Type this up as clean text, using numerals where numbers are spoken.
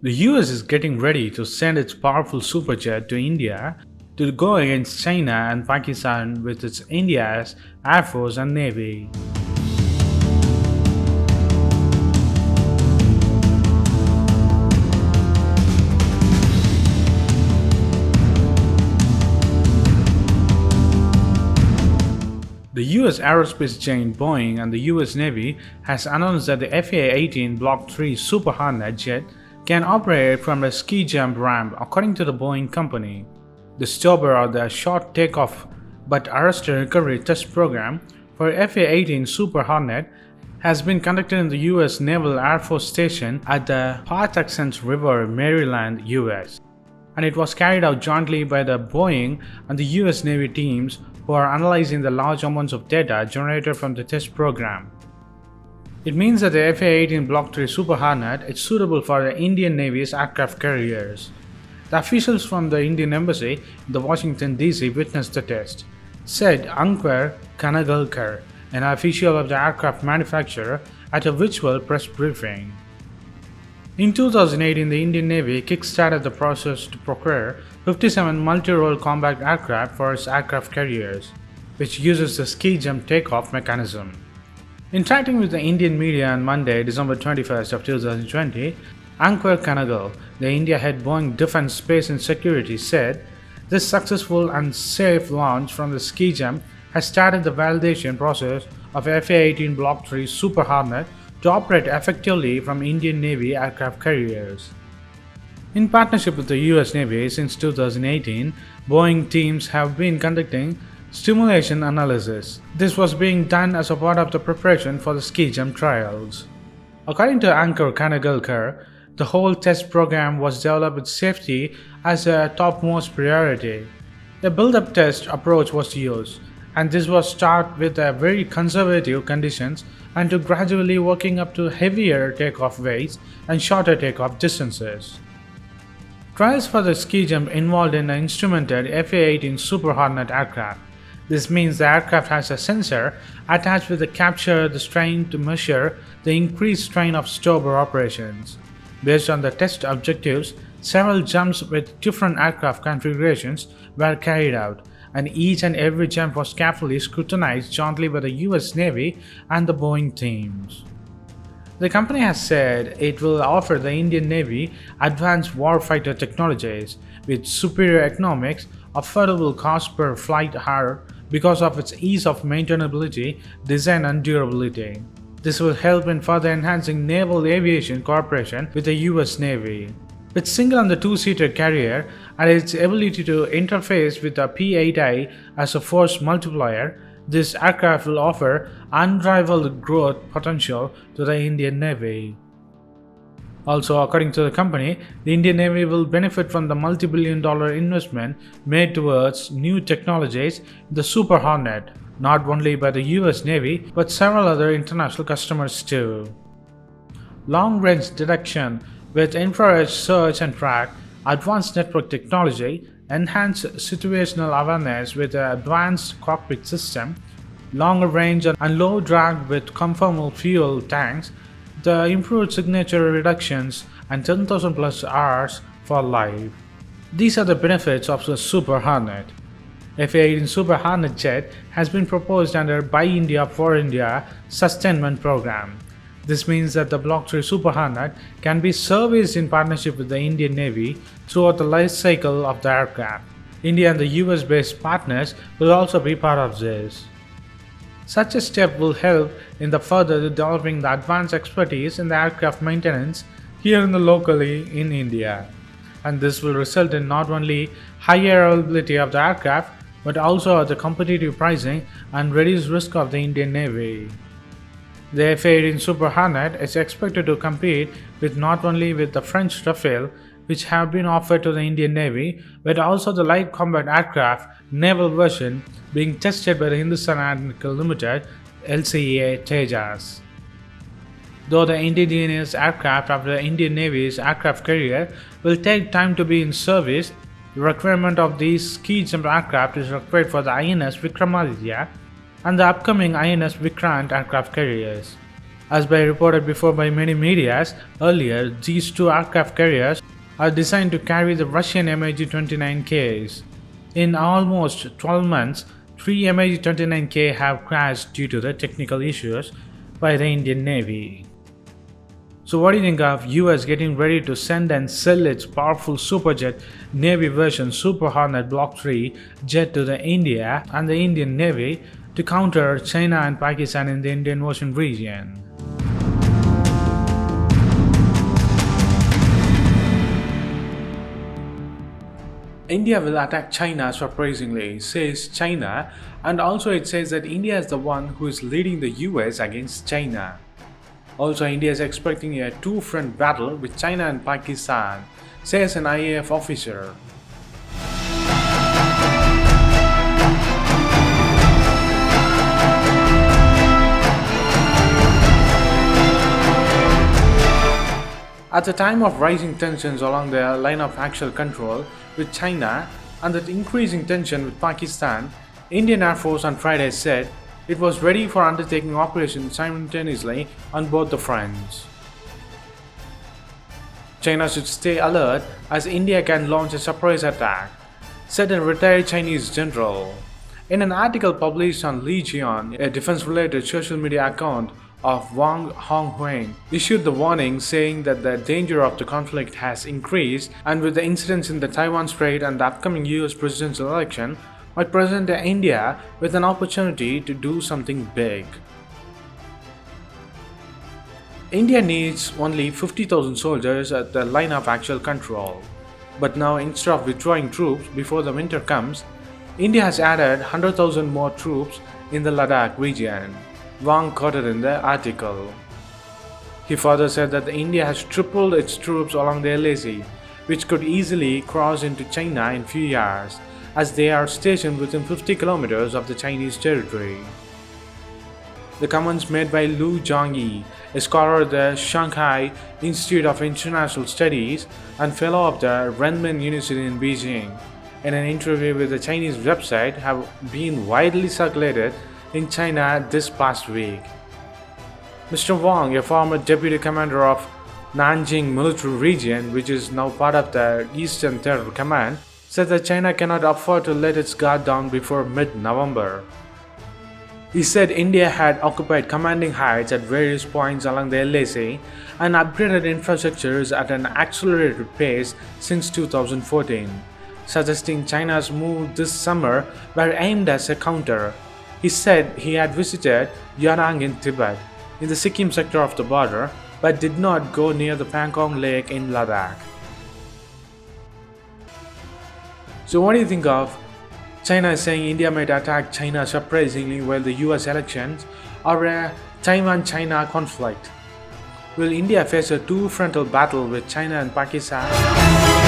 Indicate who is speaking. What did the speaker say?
Speaker 1: The US is getting ready to send its powerful superjet to India to go against China and Pakistan with its India's Air Force and Navy. The US aerospace giant Boeing and the US Navy has announced that the F-18 Block III Super Hornet jet can operate from a ski jump ramp according to the Boeing Company. The STOBAR, or the Short Takeoff But Arrested Recovery test program for F-18 Super Hornet has been conducted in the US Naval Air Force Station at the Patuxent River Maryland, US. And it was carried out jointly by the Boeing and the US Navy teams who are analyzing the large amounts of data generated from the test program. It means that the F-18 Block III Super Hornet is suitable for the Indian Navy's aircraft carriers. The officials from the Indian Embassy in Washington DC witnessed the test, said Ankur Kanagalkar, an official of the aircraft manufacturer, at a virtual press briefing. In 2018, the Indian Navy kick-started the process to procure 57 multi-role combat aircraft for its aircraft carriers, which uses the ski jump takeoff mechanism. Interacting with the Indian media on Monday, December 21st of 2020, Ankur Kanagal, the India head Boeing Defense, Space and Security, said, "This successful and safe launch from the ski jump has started the validation process of F-18 Block III Super Hornet to operate effectively from Indian Navy aircraft carriers." In partnership with the US Navy since 2018, Boeing teams have been conducting simulation analysis. This was being done as a part of the preparation for the ski jump trials. According to Ankur Kanagalkar, the whole test program was developed with safety as a topmost priority. A build-up test approach was used, and this was start with a very conservative conditions and to gradually working up to heavier takeoff weights and shorter takeoff distances. Trials for the ski jump involved in an instrumented F-18 Super Hornet aircraft. This means the aircraft has a sensor attached with the capture the strain to measure the increased strain of STOBAR operations. Based on the test objectives, several jumps with different aircraft configurations were carried out, and each and every jump was carefully scrutinized jointly by the US Navy and the Boeing teams. The company has said it will offer the Indian Navy advanced warfighter technologies with superior economics, affordable cost per flight hour because of its ease of maintainability, design and durability. This will help in further enhancing naval aviation cooperation with the US Navy. With single and the two-seater carrier and its ability to interface with the P-8I as a force multiplier, this aircraft will offer unrivaled growth potential to the Indian Navy. Also, according to the company, the Indian Navy will benefit from the multi-billion-dollar investment made towards new technologies in the Super Hornet, not only by the US Navy but several other international customers too. Long-range detection with infrared search and track, advanced network technology, enhanced situational awareness with an advanced cockpit system, longer range and low drag with conformal fuel tanks, the improved signature reductions and 10,000 plus hours for life. These are the benefits of the Super Hornet. F-18 Super Hornet jet has been proposed under Buy India for India sustainment program. This means that the Block III Super Hornet can be serviced in partnership with the Indian Navy throughout the life cycle of the aircraft. India and the US-based partners will also be part of this. Such a step will help in the further developing the advanced expertise in the aircraft maintenance here locally in India. And this will result in not only higher availability of the aircraft but also the competitive pricing and reduced risk of the Indian Navy. The F-18 Super Hornet is expected to compete with not only with the French Rafale, which have been offered to the Indian Navy, but also the light combat aircraft naval version being tested by the Hindustan Aeronautical Limited LCA Tejas. Though the indigenous aircraft of the Indian Navy's aircraft carrier will take time to be in service, the requirement of these ski jump aircraft is required for the INS Vikramaditya and the upcoming INS Vikrant aircraft carriers. As by reported before by many medias, earlier these two aircraft carriers are designed to carry the Russian MiG-29Ks. In almost 12 months, 3 MiG-29K have crashed due to the technical issues by the Indian Navy. So what do you think of US getting ready to send and sell its powerful superjet Navy version Super Hornet Block III jet to the India and the Indian Navy to counter China and Pakistan in the Indian Ocean region? India will attack China surprisingly, says China, and also it says that India is the one who is leading the US against China. Also, India is expecting a two-front battle with China and Pakistan, says an IAF officer. At the time of rising tensions along the line of actual control with China and the increasing tension with Pakistan, Indian Air Force on Friday said it was ready for undertaking operations simultaneously on both the fronts. China should stay alert as India can launch a surprise attack, said a retired Chinese general. In an article published on Li Jian, a defense-related social media account of Wang Honghuang issued the warning saying that the danger of the conflict has increased, and with the incidents in the Taiwan Strait and the upcoming US presidential election, might present India with an opportunity to do something big. India needs only 50,000 soldiers at the line of actual control. But now, instead of withdrawing troops before the winter comes, India has added 100,000 more troops in the Ladakh region, Wang quoted in the article. He further said that India has tripled its troops along the LAC, which could easily cross into China in few years, as they are stationed within 50 kilometers of the Chinese territory. The comments made by Lu Zhongyi, a scholar at the Shanghai Institute of International Studies and fellow of the Renmin University in Beijing, in an interview with the Chinese website, have been widely circulated in China this past week. Mr. Wang, a former deputy commander of Nanjing military region, which is now part of the Eastern Terror Command, said that China cannot afford to let its guard down before mid-November. He said India had occupied commanding heights at various points along the LAC and upgraded infrastructures at an accelerated pace since 2014, suggesting China's move this summer were aimed as a counter. He said he had visited Yarang in Tibet, in the Sikkim sector of the border, but did not go near the Pangong Lake in Ladakh. So what do you think of China is saying India might attack China surprisingly while the US elections or a Taiwan-China conflict? Will India face a two-frontal battle with China and Pakistan?